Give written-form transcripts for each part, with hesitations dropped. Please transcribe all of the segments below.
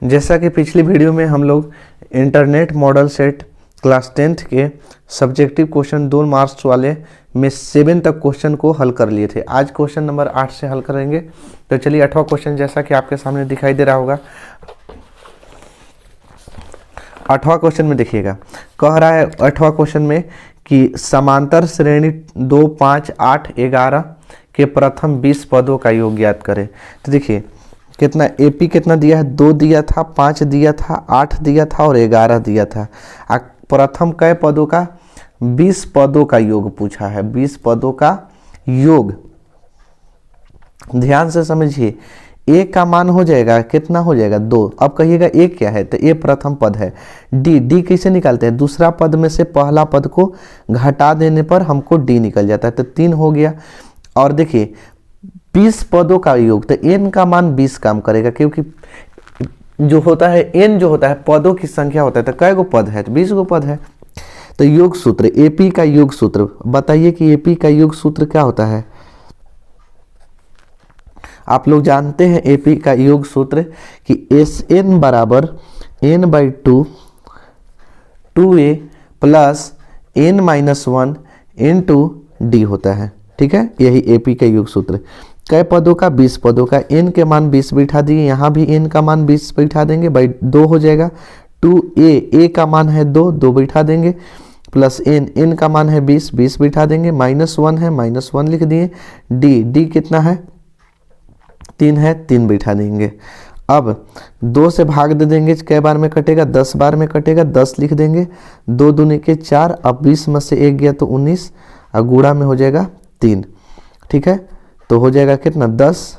जैसा कि पिछली वीडियो में हम लोग internet model set class 10th के सब्जेक्टिव क्वेश्चन 2 मार्क्स वाले में 7 तक क्वेश्चन को हल कर लिए थे। आज क्वेश्चन नंबर 8 से हल करेंगे। तो चलिए 8वां क्वेश्चन जैसा कि आपके सामने दिखाई दे रहा होगा। 8वां क्वेश्चन में देखिएगा, कह रहा है 8वां क्वेश्चन में कि समांतर श्रेणी 2, 5, 8, 11 के प्रथम 20 पदों का योग ज्ञात करें। तो देखिए कितना एपी कितना दिया है, 2 दिया था, 5 दिया था, 8 दिया था और 11 दिया था। प्रथम कई पदों का, 20 पदों का योग पूछा है। 20 पदों का योग, ध्यान से समझिए। ए का मान हो जाएगा कितना, हो जाएगा 2। अब कहिएगा ए क्या है, तो ए प्रथम पद है। डी कैसे निकालते हैं, दूसरा पद में से पहला पद को घटा देने पर हमको डी निकल जाता है, तो 3 हो गया। और देखिए 20 पदों का योग, तो एन का मान 20 काम करेगा, क्योंकि जो होता है एन जो होता है पदों की संख्या होता है, तो कै गो पद है, तो 20 गो पद है। तो योग सूत्र, एपी का योग सूत्र बताइए कि एपी का योग सूत्र क्या होता है। आप लोग जानते हैं एपी का योग सूत्र कि एस एन बराबर n/2 2a plus n-1 into D होता है। ठीक है, यही एपी का योग सूत्र। कई पदों का, 20 पदों का। n के मान 20 बैठा दिए, यहाँ भी n का मान 20 बैठा देंगे, बाई 2 हो जाएगा। 2a का मान है 2 बैठा देंगे, प्लस n का मान है 20 बैठा देंगे, -1 है -1 लिख दिए। डी कितना है, 3 है, 3 बैठा देंगे। अब 2 से भाग दे देंगे, कै बार में कटेगा, 10 बार में कटेगा, 10 लिख देंगे। 2 दूनी के 4, अब 20 में से 1 गया तो 19, और गुणा में हो जाएगा 3। ठीक है, तो हो जाएगा कितना, 10,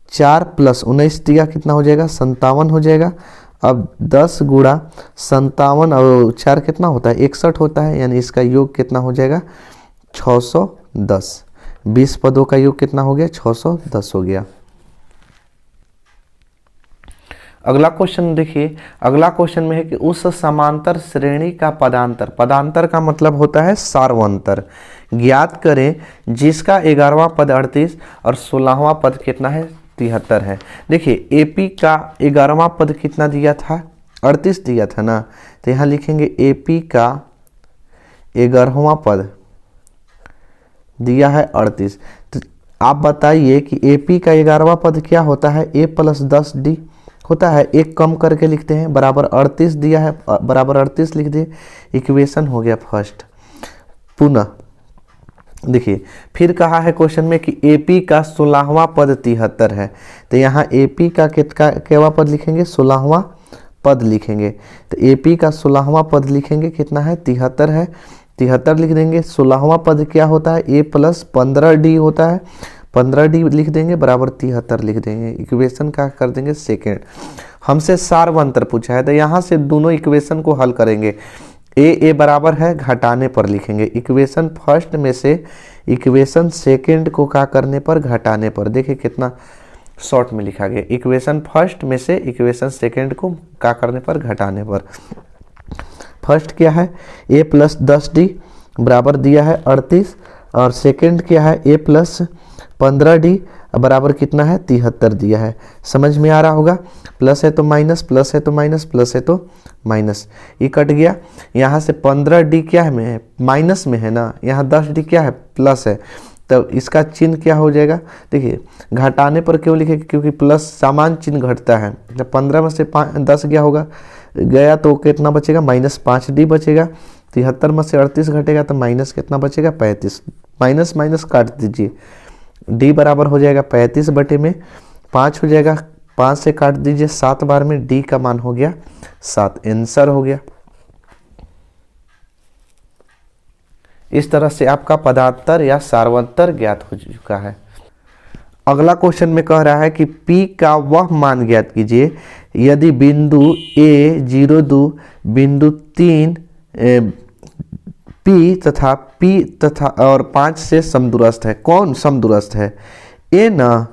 4 प्लस 19 दिया, कितना हो जाएगा, 57 हो जाएगा। अब 10 गुणा 57 और 4 कितना होता है, 61 होता है, यानी इसका योग कितना हो जाएगा, 610। 20 पदों का योग कितना हो गया, 610 हो गया। अगला क्वेश्चन देखिए, अगला क्वेश्चन में है कि उस समांतर श्रेणी का पदांतर, पदांतर का मतलब होता है सार्वंतर, ज्ञात करें जिसका 11वां पद 38 और 16वां पद कितना है, 73 है। देखिए एपी का 11वां पद कितना दिया था, 38 दिया था ना, तो यहाँ लिखेंगे एपी का 11वां पद दिया है 38। तो आप बताइए कि एपी का 11वां पद क्या होता है, ए प्लस 10 डी होता है। एक कम करके लिखते हैं, बराबर 38 दिया है, बराबर 38 लिख दिए, इक्वेशन हो गया फर्स्ट। पुनः देखिए फिर कहा है क्वेश्चन में कि एपी का 16वां पद 73 है, तो यहाँ एपी का केवा पद लिखेंगे, 16वां पद लिखेंगे। तो एपी का 16वां पद लिखेंगे, कितना है, 73 है, 73 लिख देंगे। 16वां पद क्या होता है, ए प्लस 15 डी होता है, 15 डी लिख देंगे, बराबर 73 लिख देंगे। इक्वेशन का कर देंगे सेकेंड। हमसे सार्वंतर पूछा है, तो यहाँ से दोनों इक्वेशन को हल करेंगे। ए बराबर है, घटाने पर लिखेंगे। इक्वेशन फर्स्ट में से इक्वेशन सेकेंड को क्या करने पर, घटाने पर। देखिए कितना शॉर्ट में लिखा गया, इक्वेशन फर्स्ट में से इक्वेशन सेकेंड को क्या करने पर, घटाने पर। फर्स्ट क्या है, ए प्लस 10 डी बराबर दिया है 38, और सेकेंड क्या है, ए प्लस 15 डी बराबर कितना है, 73 दिया है। समझ में आ रहा होगा, प्लस है तो माइनस, प्लस है तो माइनस, प्लस है तो माइनस, ये कट गया। यहाँ से 15 डी क्या है, में माइनस में है ना, यहाँ 10 डी क्या है, प्लस है, तो इसका चिन्ह क्या हो जाएगा। देखिए घटाने पर क्यों लिखे, क्योंकि प्लस सामान चिन्ह घटता है। जब 15 में से 10 गया होगा, गया तो कितना बचेगा, -5 डी बचेगा। 73 में से 38 घटेगा तो माइनस कितना बचेगा, 35। माइनस माइनस काट दीजिए, डी बराबर हो जाएगा 35 बटे में 5 हो जाएगा, 5 से काट दीजिए 7 बार में, डी का मान हो गया 7, आंसर हो गया। इस तरह से आपका पदांतर या सार्वंतर ज्ञात हो चुका है। अगला क्वेश्चन में कह रहा है कि P का वह मान ज्ञात कीजिए यदि बिंदु A 0,2 बिंदु 3 P तथा और 5 से समदूरस्थ है। कौन समदूरस्थ है, ए ना,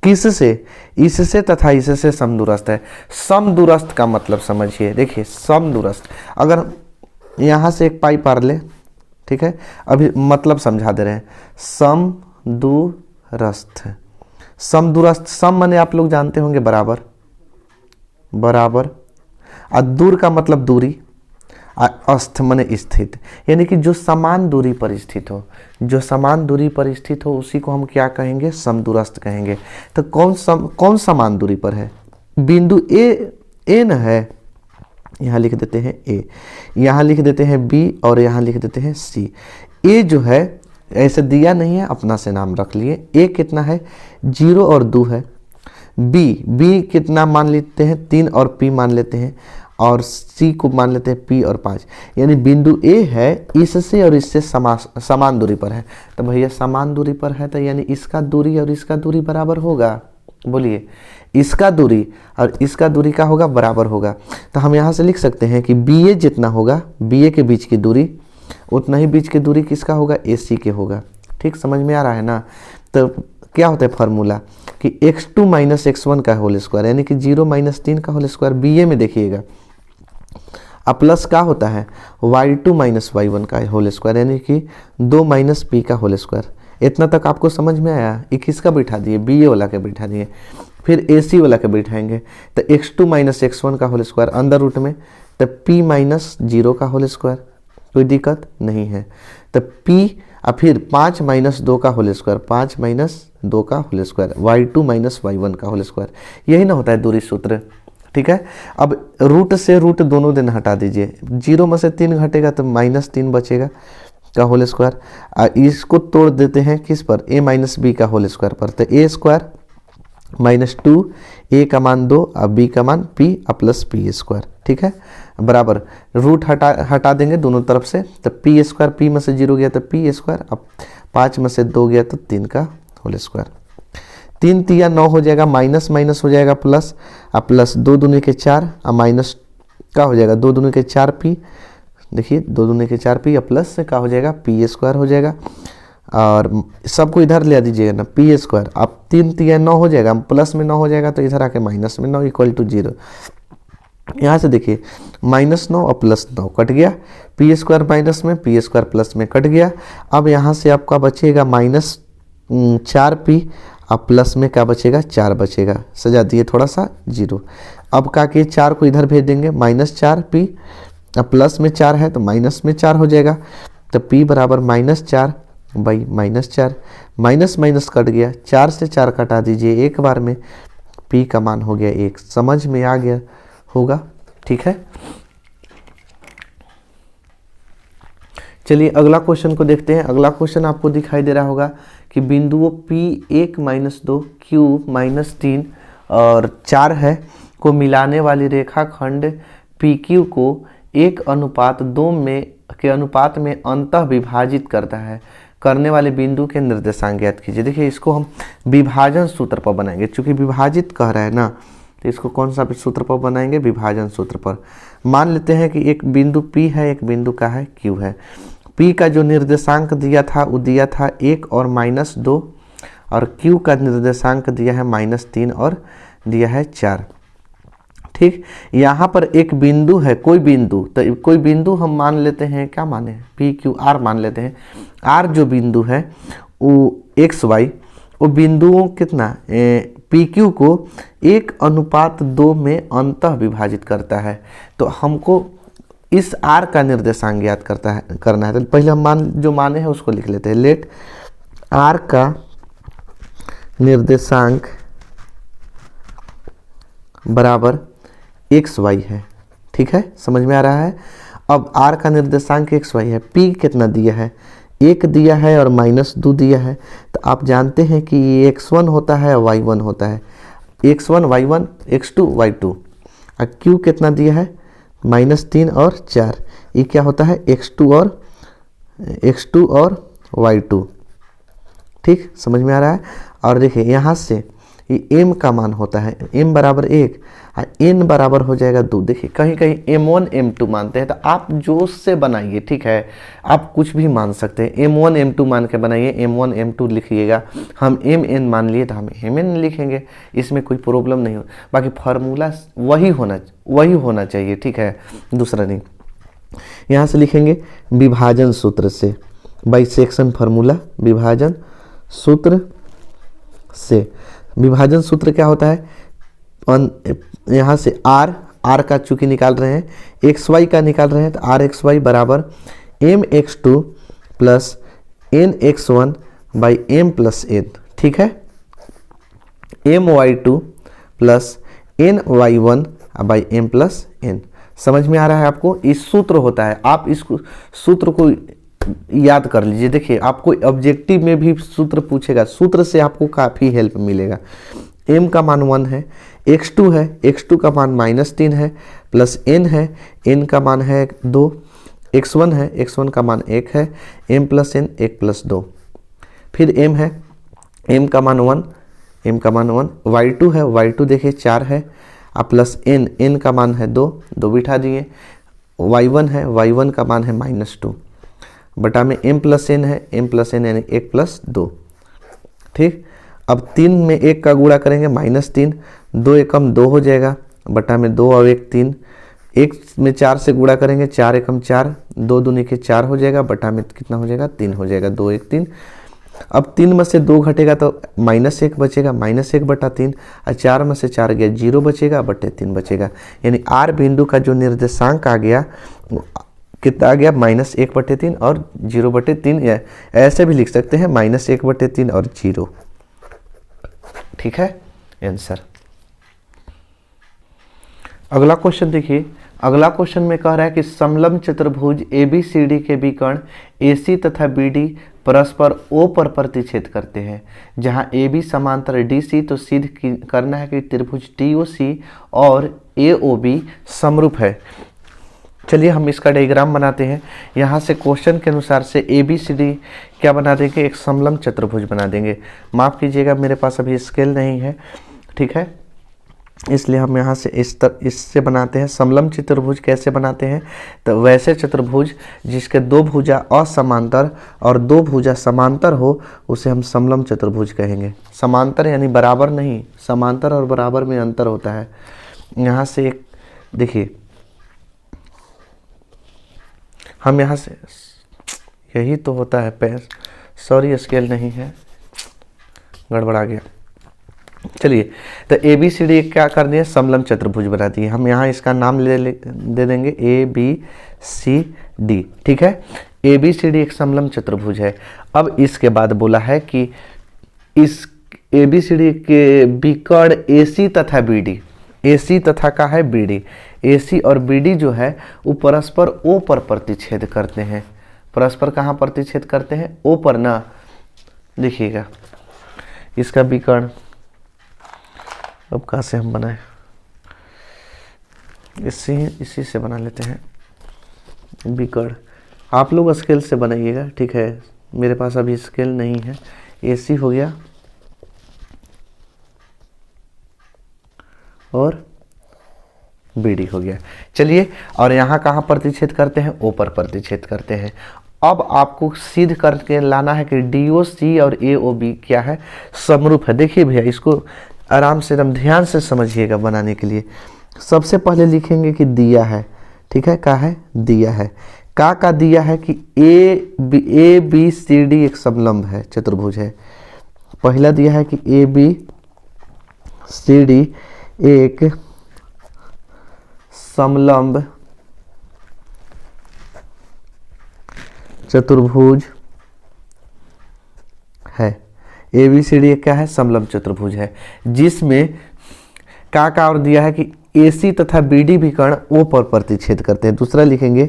किससे, इससे तथा इससे समदूरस्थ है। समदूरस्थ का मतलब समझिए, देखिए समदूरस्थ, अगर यहाँ से एक पाई पार ले, ठीक है, अभी मतलब समझा दे रहे हैं। समदूरस्थ, समदूरस्थ, सम माने आप लोग जानते होंगे बराबर, बराबर, और दूर का मतलब दूरी, अस्थ माने स्थित, यानी कि जो समान दूरी पर स्थित हो, जो समान दूरी पर स्थित हो उसी को हम क्या कहेंगे, समदूरस्थ कहेंगे। तो कौन समान दूरी पर है, बिंदु ए न है, यहाँ लिख देते हैं ए, यहाँ लिख देते हैं बी और यहाँ लिख देते हैं सी। ए जो है ऐसे दिया नहीं है, अपना से नाम रख लिए। ए कितना है, 0 और 2 है। बी कितना मान लेते हैं, 3 और पी मान लेते हैं, और सी को मान लेते हैं पी और 5। यानी बिंदु ए है इससे और इससे समान दूरी पर है। तो भैया समान दूरी पर है तो यानी इसका दूरी और इसका दूरी बराबर होगा। बोलिए, इसका दूरी और इसका दूरी का होगा, बराबर होगा। तो हम यहाँ से लिख सकते हैं कि बी ए जितना होगा, बी ए के बीच की दूरी, उतना ही बीच की दूरी किसका होगा, ए सी के होगा। ठीक, समझ में आ रहा है ना। तो क्या होता है फार्मूला कि x2 माइनस x1 का होल स्क्वायर, यानी कि 0 माइनस 3 का होल स्क्वायर। बी ए में देखिएगा अब प्लस का होता है y2 माइनस y1 का होल स्क्वायर, यानी कि 2 माइनस पी का होल स्क्वायर। इतना तक आपको समझ में आया। ये किसका बैठा दिए, बी ए वाला के बैठा दिए, फिर ए सी वाला के बैठाएंगे। तो x2 माइनस x1 का होल स्क्वायर अंदर रूट में, तो p माइनस 0 का होल स्क्वायर, कोई दिक्कत नहीं है। तो p और फिर 5 माइनस 2 का होल स्क्वायर, 5 माइनस 2 का whole square, y2 minus y1 का होल स्क्वायर। यही ना होता है दूरी सूत्र। ठीक है, अब रूट से रूट दोनों दिन हटा दीजिए, 0 में से 3 घटेगा तो -3 बचेगा का होल स्क्वायर। इसको तोड़ देते हैं किस पर, a माइनस बी का होल स्क्वायर पर। तो ए स्क्वायर माइनस 2, ए का मान 2 और बी का मान p और प्लस पी स्क्वायर। ठीक है, बराबर रूट हटा देंगे दोनों तरफ से, तो पी स्क्वायर, पी में से 0 गया तो पी स्क्वायर, अब 5 में से 2 गया तो 3 का होल स्क्वायर। 3 तिया 9 हो जाएगा, माइनस माइनस हो जाएगा प्लस, और प्लस 2 दूनी के 4 और माइनस का हो जाएगा 2 दूनी के 4 पी। देखिए 2 दूनी के 4 पी और प्लस से का हो जाएगा, पी स्क्वायर हो जाएगा। और सबको इधर ले दीजिएगा ना, पी स्क्वायर। अब 3 तिया 9 हो जाएगा, प्लस में 9 हो जाएगा तो इधर आके माइनस में 9 इक्वल टू 0। यहाँ से देखिए -9 और +9 कट गया, पी स्क्वायर माइनस में, पी स्क्वायर प्लस में कट गया। अब यहाँ से आपका बचेगा -4p और प्लस में क्या बचेगा, 4 बचेगा। सजा दिए थोड़ा सा 0। अब का के 4 को इधर भेज देंगे, -4p, अब प्लस में 4 है तो माइनस में 4 हो जाएगा। तो p बराबर -4 बाई -4, माइनस माइनस कट गया, 4 से 4 कटा दीजिए एक बार में, p का मान हो गया 1। समझ में आ गया होगा। ठीक है, चलिए अगला क्वेश्चन को देखते हैं। अगला क्वेश्चन आपको दिखाई दे रहा होगा कि बिंदुओं P1 - 2 Q -3 और 4 है को मिलाने वाली रेखाखंड PQ को 1:2 के अनुपात में अंतः विभाजित करता है। करने वाले बिंदु के निर्देशांक ज्ञात कीजिए। देखिए इसको हम विभाजन सूत्र पर बनाएंगे, चूंकि विभाजित कह रहा है ना, तो इसको कौन सा सूत्र पर बनाएंगे, विभाजन सूत्र पर। मान लेते हैं कि एक बिंदु P है, एक बिंदु का है Q है। P का जो निर्देशांक दिया था वो दिया था 1 और -2, और Q का निर्देशांक दिया है -3 और दिया है 4। ठीक, यहाँ पर एक बिंदु है, कोई बिंदु, तो कोई बिंदु हम मान लेते हैं, क्या माने, PQR मान लेते हैं। R जो बिंदु है वो XY, वो बिंदुओं कितना PQ को 1:2 में अंतः विभाजित करता है। तो हमको इस R का निर्देशांक ज्ञात करना है। तो पहले हम जो माने हैं उसको लिख लेते हैं। लेट R का निर्देशांक बराबर XY है। ठीक है, समझ में आ रहा है। अब R का निर्देशांक XY है, P कितना दिया है, 1 दिया है और -2 दिया है। तो आप जानते हैं कि ये x1 होता है y1 होता है, x1 y1 x2 y2। और Q कितना दिया है, -3 और 4। ये क्या होता है, x2 और y2। ठीक, समझ में आ रहा है। और देखिए यहाँ से ये m का मान होता है, m बराबर 1 और n बराबर हो जाएगा 2। देखिए कहीं कहीं m1 m2 मानते हैं, तो आप जोश से बनाइए। ठीक है, आप कुछ भी मान सकते हैं, m1 m2 मान के बनाइए, m1 m2 लिखिएगा। हम mn मान लिए तो हम mn लिखेंगे, इसमें कोई प्रॉब्लम नहीं हो। बाकी फार्मूला वही होना चाहिए। ठीक है, दूसरा नहीं। यहाँ से लिखेंगे विभाजन सूत्र से, बाइसेक्शन फार्मूला, विभाजन सूत्र से। विभाजन सूत्र क्या होता है, यहाँ से आर का चूंकि निकाल रहे हैं, एक्स वाई का निकाल रहे हैं, तो आर एक्स वाई बराबर M X two plus N X one by M plus N, ठीक है, M Y two plus N Y one by M plus N. समझ में आ रहा है आपको? इस सूत्र होता है, आप इस सूत्र को याद कर लीजिए। देखिए आपको ऑब्जेक्टिव में भी सूत्र पूछेगा, सूत्र से आपको काफ़ी हेल्प मिलेगा। m का मान 1 है, x2 है, x2 का मान -3 है, प्लस n है, n का मान है 2, x1 है, x1 का मान 1 है, m प्लस n 1 प्लस 2, फिर m है, m का मान 1, m का मान 1, y2 है, y2 देखिए 4 है, प्लस n का मान है 2 बिठा दिए, y1 है, y1 का मान है -2 बटा में m प्लस n है, m प्लस n यानी 1 प्लस 2, ठीक। अब 3 में 1 का गुणा करेंगे -3, 2 एकम 2 हो जाएगा, बटा में 2 और 1 3, 1 में 4 से गुणा करेंगे, 4 एकम 4, 2 दूनी के 4 हो जाएगा, बटा में कितना हो जाएगा 3 हो जाएगा, 2 1 3। अब 3 में से 2 घटेगा तो -1 बचेगा, -1 बटा 3, और 4 में से 4 गया 0 बचेगा, बटे 3 बचेगा, यानी आर बिंदु का जो निर्देशांक आ गया कितना आ गया -1 बटे 3 और 0 बटे 3, या ऐसे भी लिख सकते हैं -1 बटे 3 और 0, ठीक है आंसर। अगला क्वेश्चन देखिए, अगला क्वेश्चन में कह रहा है कि समलंब चतुर्भुज ABCD के विकर्ण AC तथा BD परस्पर O पर प्रतिच्छेद करते हैं, जहां AB समांतर DC, तो सिद्ध करना है कि त्रिभुज DOC और AOB समरूप है। चलिए हम इसका डायग्राम बनाते हैं। यहाँ से क्वेश्चन के अनुसार से ABCD क्या बना देंगे, एक समलंब चतुर्भुज बना देंगे। माफ़ कीजिएगा मेरे पास अभी स्केल नहीं है, ठीक है, इसलिए हम यहाँ से इससे बनाते हैं। समलंब चतुर्भुज कैसे बनाते हैं, तो वैसे चतुर्भुज जिसके 2 भुजा असमांतर और 2 भुजा समांतर हो उसे हम समलंब चतुर्भुज कहेंगे। समांतर यानी बराबर नहीं, समांतर और बराबर में अंतर होता है। यहाँ से एक देखिए, हम यहाँ से, यही तो होता है, सॉरी स्केल नहीं है, गड़बड़ा गया। चलिए तो ABCD क्या कर दिए, समलंब चतुर्भुज बना दिए। हम यहाँ इसका नाम दे देंगे ABCD, ठीक है। ABCD एक समलंब चतुर्भुज है। अब इसके बाद बोला है कि इस ABCD के विकर्ण AC तथा BD, AC तथा का है BD, AC और BD जो है वो परस्पर O पर प्रतिच्छेद करते हैं। परस्पर कहाँ प्रतिच्छेद करते हैं, O पर ना। देखिएगा इसका विकर्ण, अब कहाँ से हम बनाए, इसी से बना लेते हैं विकर्ण। आप लोग स्केल से बनाइएगा, ठीक है, मेरे पास अभी स्केल नहीं है। AC हो गया और BD हो गया। चलिए, और यहाँ कहाँ प्रतिच्छेद करते हैं, O पर प्रतिच्छेद करते हैं। अब आपको सिद्ध करके लाना है कि DOC और AOB क्या है, समरूप है। देखिए भैया, इसको आराम से एकदम ध्यान से समझिएगा बनाने के लिए। सबसे पहले लिखेंगे कि दिया है, ठीक है, का है, दिया है, का दिया है कि ABCD एक समलंब है, चतुर्भुज है। पहला दिया है कि ABCD एक समलंब चतुर्भुज है। ABCD क्या है, समलंब चतुर्भुज है, जिसमें का और दिया है कि AC तथा BD विकर्ण O पर प्रतिच्छेद करते हैं। दूसरा लिखेंगे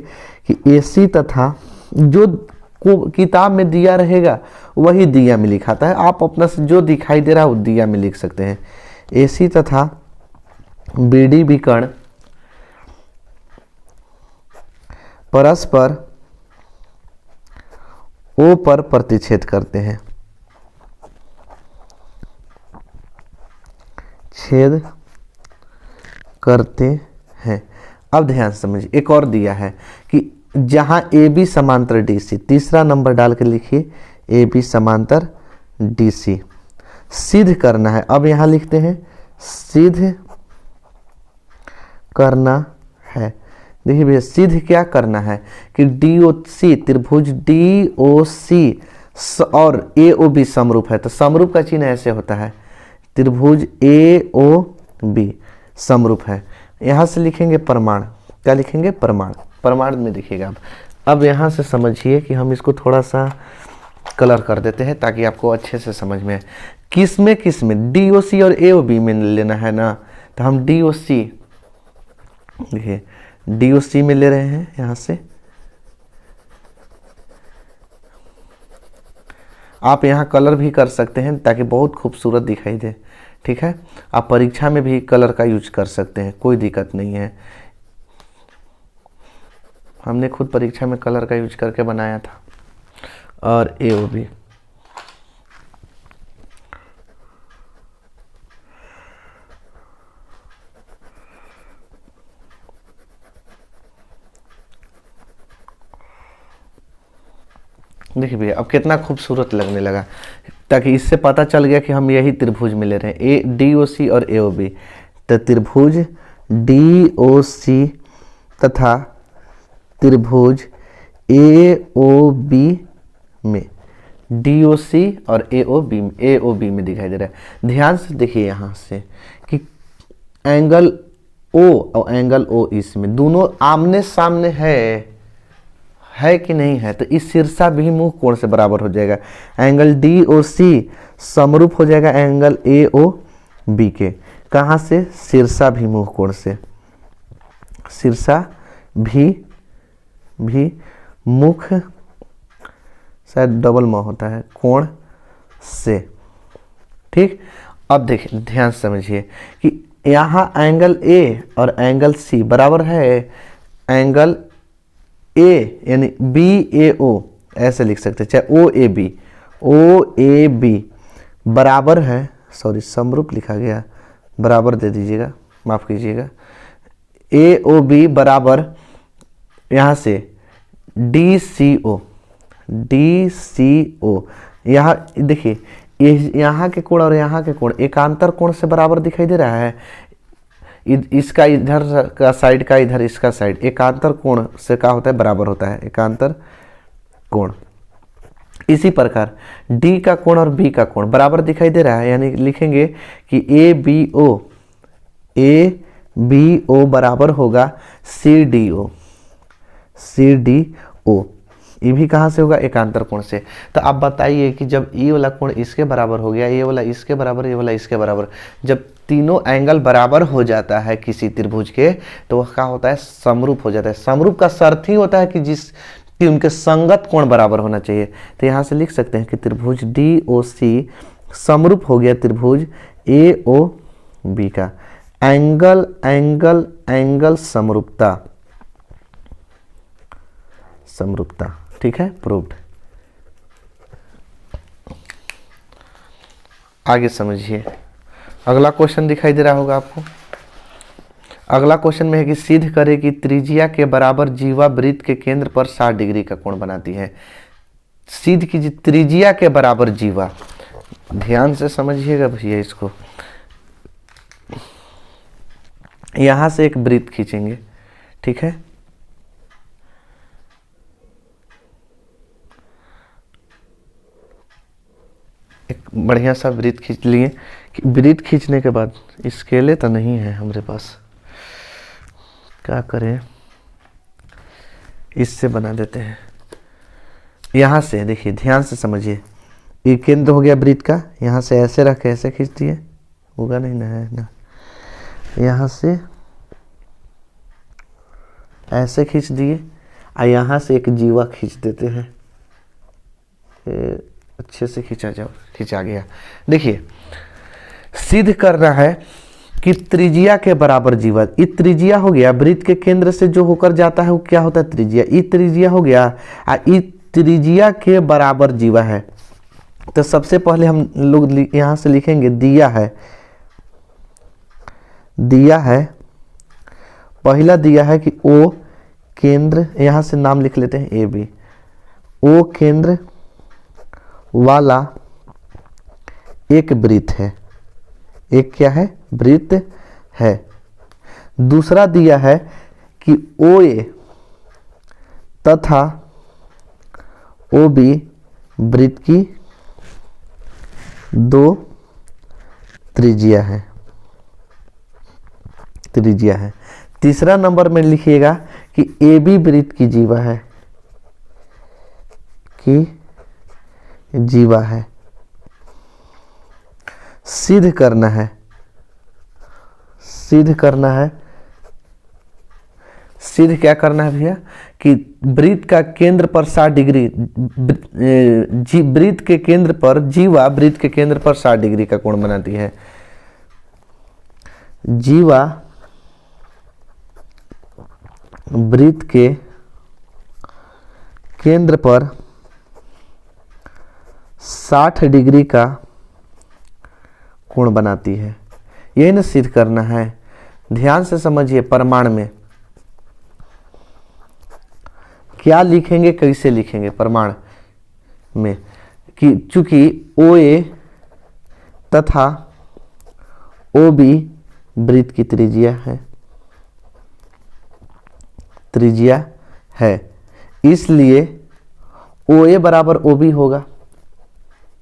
कि AC तथा, जो किताब में दिया रहेगा वही दिया में लिखाता है, आप अपना से जो दिखाई दे रहा है वो दिया में लिख सकते हैं। AC तथा BD विकर्ण परस्पर O पर प्रतिच्छेद करते हैं, छेद करते हैं। अब ध्यान समझिए, एक और दिया है कि जहां AB समांतर DC, तीसरा नंबर डाल के लिखिए AB समांतर DC, सिद्ध करना है। अब यहां लिखते हैं सिद्ध करना है। देखिए भैया, सिद्ध क्या करना है कि DOC, त्रिभुज DOC और AOB समरूप है। तो समरूप का चिन्ह ऐसे होता है, त्रिभुज AOB समरूप है। यहाँ से लिखेंगे प्रमाण, क्या लिखेंगे? प्रमाण। प्रमाण में देखिएगा अब यहाँ से समझिए कि हम इसको थोड़ा सा कलर कर देते हैं ताकि आपको अच्छे से समझ में आए। किस में DOC और AOB में लेना है ना, तो हम DOC, देखिए DOC में ले रहे हैं। यहाँ से आप यहाँ कलर भी कर सकते हैं ताकि बहुत खूबसूरत दिखाई दे, ठीक है। आप परीक्षा में भी कलर का यूज कर सकते हैं, कोई दिक्कत नहीं है। हमने खुद परीक्षा में कलर का यूज करके बनाया था। और AOB, देखिए भैया अब कितना खूबसूरत लगने लगा, ताकि इससे पता चल गया कि हम यही त्रिभुज में ले रहे हैं, DOC और AOB। तो त्रिभुज DOC तथा त्रिभुज AOB में, DOC और AOB में दिखाई दे रहा है। ध्यान से देखिए यहाँ से कि एंगल O और एंगल O इसमें दोनों आमने सामने है कि नहीं है, तो इस शीर्षाभिमुख कोण से बराबर हो जाएगा। एंगल DOC समरूप हो जाएगा एंगल AOB के, कहाँ से? शीर्षाभिमुख कोण से। मुख शायद डबल म होता है, कोण से, ठीक। अब देखिए ध्यान से समझिए कि यहाँ एंगल A और एंगल C बराबर है एंगल A यानी BAO, ऐसे लिख सकते हैं, चाहे OAB बराबर है, सॉरी समरूप लिखा गया, बराबर दे दीजिएगा, माफ कीजिएगा। AOB बराबर यहाँ से DCO, यहाँ देखिए यहाँ के कोण और यहाँ के कोण एकांतर कोण से बराबर दिखाई दे रहा है। इसका इधर का साइड का इधर इसका साइड एकांतर कोण से क्या होता है? बराबर होता है, एकांतर कोण। इसी प्रकार D का कोण और B का कोण बराबर दिखाई दे रहा है, यानी लिखेंगे कि ABO बराबर होगा CDO। ये भी कहाँ से होगा? एकांतर कोण से। तो आप बताइए कि जब ये वाला कोण इसके बराबर हो गया, ये वाला इसके बराबर, ये वाला इसके बराबर, जब तीनों एंगल बराबर हो जाता है किसी त्रिभुज के, तो वह क्या होता है? समरूप हो जाता है। समरूप का शर्त ही होता है कि उनके संगत कोण बराबर होना चाहिए। तो यहाँ से लिख सकते हैं कि त्रिभुज DOC समरूप हो गया त्रिभुज AOB का। एंगल समरूपता, ठीक है, प्रूव्ड। आगे समझिए, अगला क्वेश्चन दिखाई दे रहा होगा आपको। अगला क्वेश्चन में है कि सिद्ध करे कि त्रिज्या के बराबर जीवा वृत्त के केंद्र पर 60 डिग्री का कोण बनाती है। सिद्ध कीजिए त्रिज्या के बराबर जीवा। ध्यान से समझिएगा भैया इसको। यहां से एक वृत्त खींचेंगे, ठीक है, एक बढ़िया सा वृत्त खींच लिए। वृत्त खींचने के बाद स्केले तो नहीं है हमारे पास, क्या करें, इससे बना देते हैं। यहाँ से देखिए ध्यान से समझिए, ये केंद्र हो गया वृत्त का, यहाँ से ऐसे रख के ऐसे खींच दिए, होगा नहीं ना, है ना, यहाँ से ऐसे खींच दिए और यहाँ से एक जीवा खींच देते हैं, अच्छे से खींचा गया। देखिए सिद्ध कर रहा है कि त्रिज्या के बराबर जीवा, ये त्रिज्या हो गया वृत्त के केंद्र से जो होकर जाता है वो क्या होता है? त्रिज्या। ये त्रिज्या हो गया और ये त्रिज्या के बराबर जीवा है। तो सबसे पहले हम लोग यहां से लिखेंगे दिया है, पहला दिया है कि O केंद्र, यहां से नाम लिख लेते हैं AB, O केंद्र वाला एक वृत्त है, एक क्या है? वृत्त है। दूसरा दिया है कि OA तथा OB वृत्त की दो त्रिज्या है। त्रिज्या है। तीसरा नंबर में लिखिएगा कि ए बी वृत्त की जीवा है, कि जीवा है। सिद्ध करना है, सिद्ध करना है, सिद्ध क्या करना है भैया कि वृत्त का केंद्र पर 60 डिग्री, वृत्त के केंद्र पर जीवा वृत्त के केंद्र पर 60 डिग्री का कोण बनाती है। जीवा वृत्त के केंद्र पर 60 डिग्री का कोण बनाती है। यही ना सिद्ध करना है। ध्यान से समझिए, प्रमाण में क्या लिखेंगे, कैसे लिखेंगे प्रमाण में कि चूंकि OA तथा OB वृत्त की त्रिज्या है, त्रिज्या है, इसलिए OA बराबर OB होगा।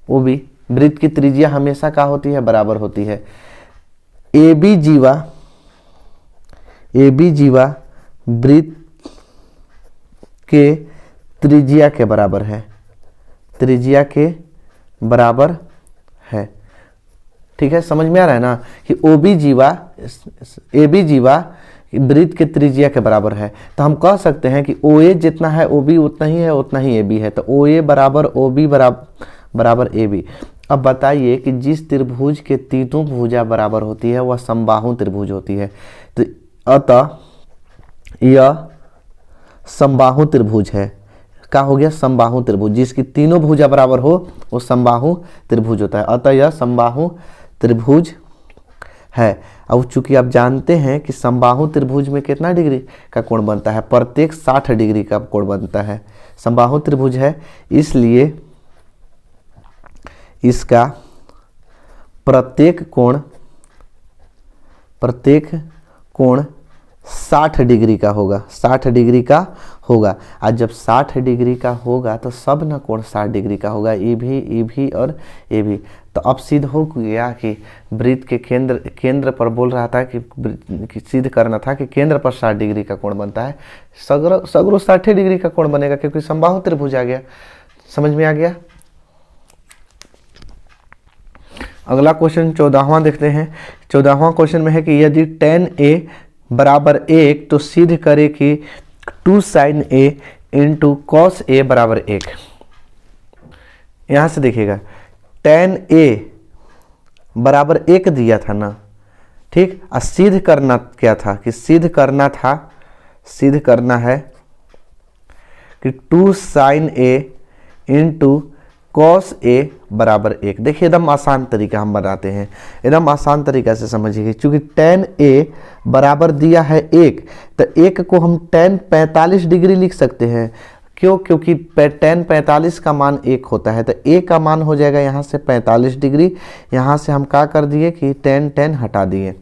OB वृत्त की त्रिज्या हमेशा क्या होती है, बराबर होती है। AB जीवा, AB जीवा वृत्त के त्रिज्या के बराबर है, त्रिज्या के बराबर है। ठीक है, समझ में आ रहा है ना कि OB जीवा AB जीवा वृत्त के त्रिज्या के बराबर है। तो हम कह सकते हैं कि OA जितना है OB उतना ही है, उतना ही AB है। तो OA बराबर OB बराबर AB। अब बताइए कि जिस त्रिभुज के तीनों भुजा बराबर होती है वह समबाहु त्रिभुज होती है। तो अतः यह समबाहु त्रिभुज है। क्या हो गया, समबाहु त्रिभुज। जिसकी तीनों भुजा बराबर हो वो समबाहु त्रिभुज होता है। अतः यह समबाहु त्रिभुज है। अब चूंकि आप जानते हैं कि समबाहु त्रिभुज में कितना डिग्री का कोण बनता है, प्रत्येक 60 डिग्री का कोण बनता है। समबाहु त्रिभुज है, इसलिए इसका प्रत्येक कोण 60 डिग्री का होगा, 60 डिग्री का होगा। आज जब 60 डिग्री का होगा तो सब ना कोण 60 डिग्री का होगा, ई भी और ए भी। तो अब सिद्ध हो गया कि वृत्त के केंद्र पर बोल रहा था कि सिद्ध करना था कि केंद्र पर 60 डिग्री का कोण बनता है। सगरो 60 डिग्री का कोण बनेगा क्योंकि समबाहु त्रिभुज आ गया। समझ में आ गया। अगला क्वेश्चन 14वां देखते हैं। 14वां क्वेश्चन में है कि यदि tan A बराबर 1 तो सिद्ध करे कि 2 sin A into cos A बराबर 1। यहां से देखिएगा tan A बराबर 1 दिया था ना, ठीक। और सिद्ध करना क्या था कि सिद्ध करना है कि 2 sin A into cos A बराबर 1। देखिए एकदम आसान तरीका हम बनाते हैं, एकदम आसान तरीका से समझिए। चूंकि tan A बराबर दिया है 1 तो 1 को हम tan 45 डिग्री लिख सकते हैं। क्यों? क्योंकि tan 45 का मान 1 होता है। तो A का मान हो जाएगा यहाँ से 45 डिग्री। यहाँ से हम क्या कर दिए कि tan हटा दिए।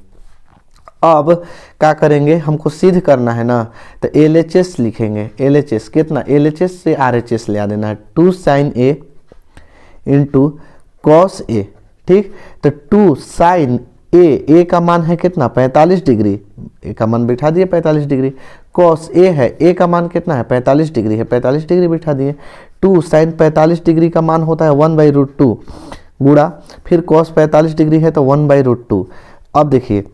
अब क्या करेंगे, हमको सिद्ध करना है ना, तो LHS लिखेंगे। LHS कितना, LHS से RHS ले आ देना है। 2 sin A into cos A, ठीक। तो 2 sin A का मान है कितना 45 डिग्री, A का मान बिठा दिए 45 डिग्री। cos A है, A का मान कितना है 45 डिग्री है, 45 डिग्री बिठा दिए। 2 sin 45 डिग्री का मान होता है 1/√2 गुणा फिर cos 45 डिग्री है तो 1/√2। अब देखिए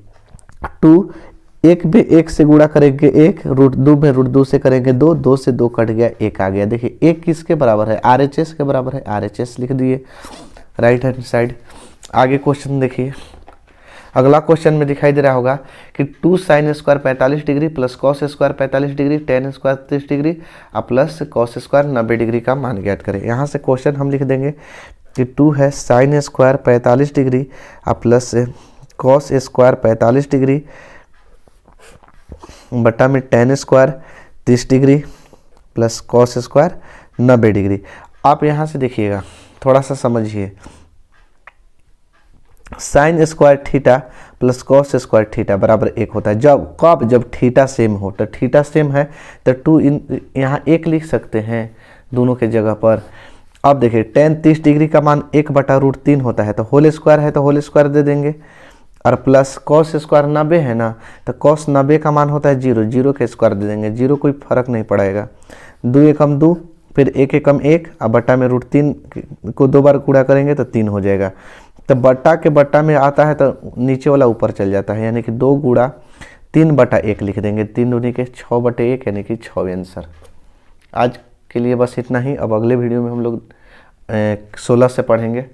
2 1 में 1 से गुणा करेंगे 1, √2 में √2 से करेंगे 2, 2 से 2 कट गया, 1 आ गया। देखिए 1 किसके बराबर है, RHS के बराबर है, RHS लिख दिए राइट हैंड साइड। आगे क्वेश्चन देखिए। अगला क्वेश्चन में दिखाई दे रहा होगा कि 2 sin square 45 degree plus cos square 45 degree, tan square 30 degree और प्लस cos स्क्वायर 90 डिग्री का मान ज्ञात करें। यहाँ से क्वेश्चन हम लिख देंगे कि 2 है sin स्क्वायर 45 डिग्री और प्लस cos स्क्वायर 45 डिग्री बटा में tan square 30 degree plus cos square 90 degree. आप यहाँ से देखिएगा, थोड़ा सा समझिए। Sine square theta plus cos square theta बराबर 1 होता है। जब थीटा सेम हो, तो थीटा सेम है तो 2 यहाँ 1 लिख सकते हैं दोनों के जगह पर। अब देखिए tan 30 डिग्री का मान 1/√3 होता है, तो होल स्क्वायर है तो होल स्क्वायर दे देंगे। और प्लस कॉस स्क्वायर 90 है ना, तो कॉस 90 का मान होता है 0, 0 के स्क्वायर दे देंगे, 0 कोई फर्क नहीं पड़ेगा। 2 एकम 2, फिर 1 एकम 1, अब बट्टा में √3 को 2 बार गुणा करेंगे तो 3 हो जाएगा। तो बट्टा के बट्टा में आता है तो नीचे वाला ऊपर चल जाता है, यानी कि 2 गुणा 3/1 लिख देंगे, 3 दूनी के 6/1 यानी कि 6 आंसर। आज के लिए बस इतना ही। अब अगले वीडियो में हम लोग 16 से पढ़ेंगे।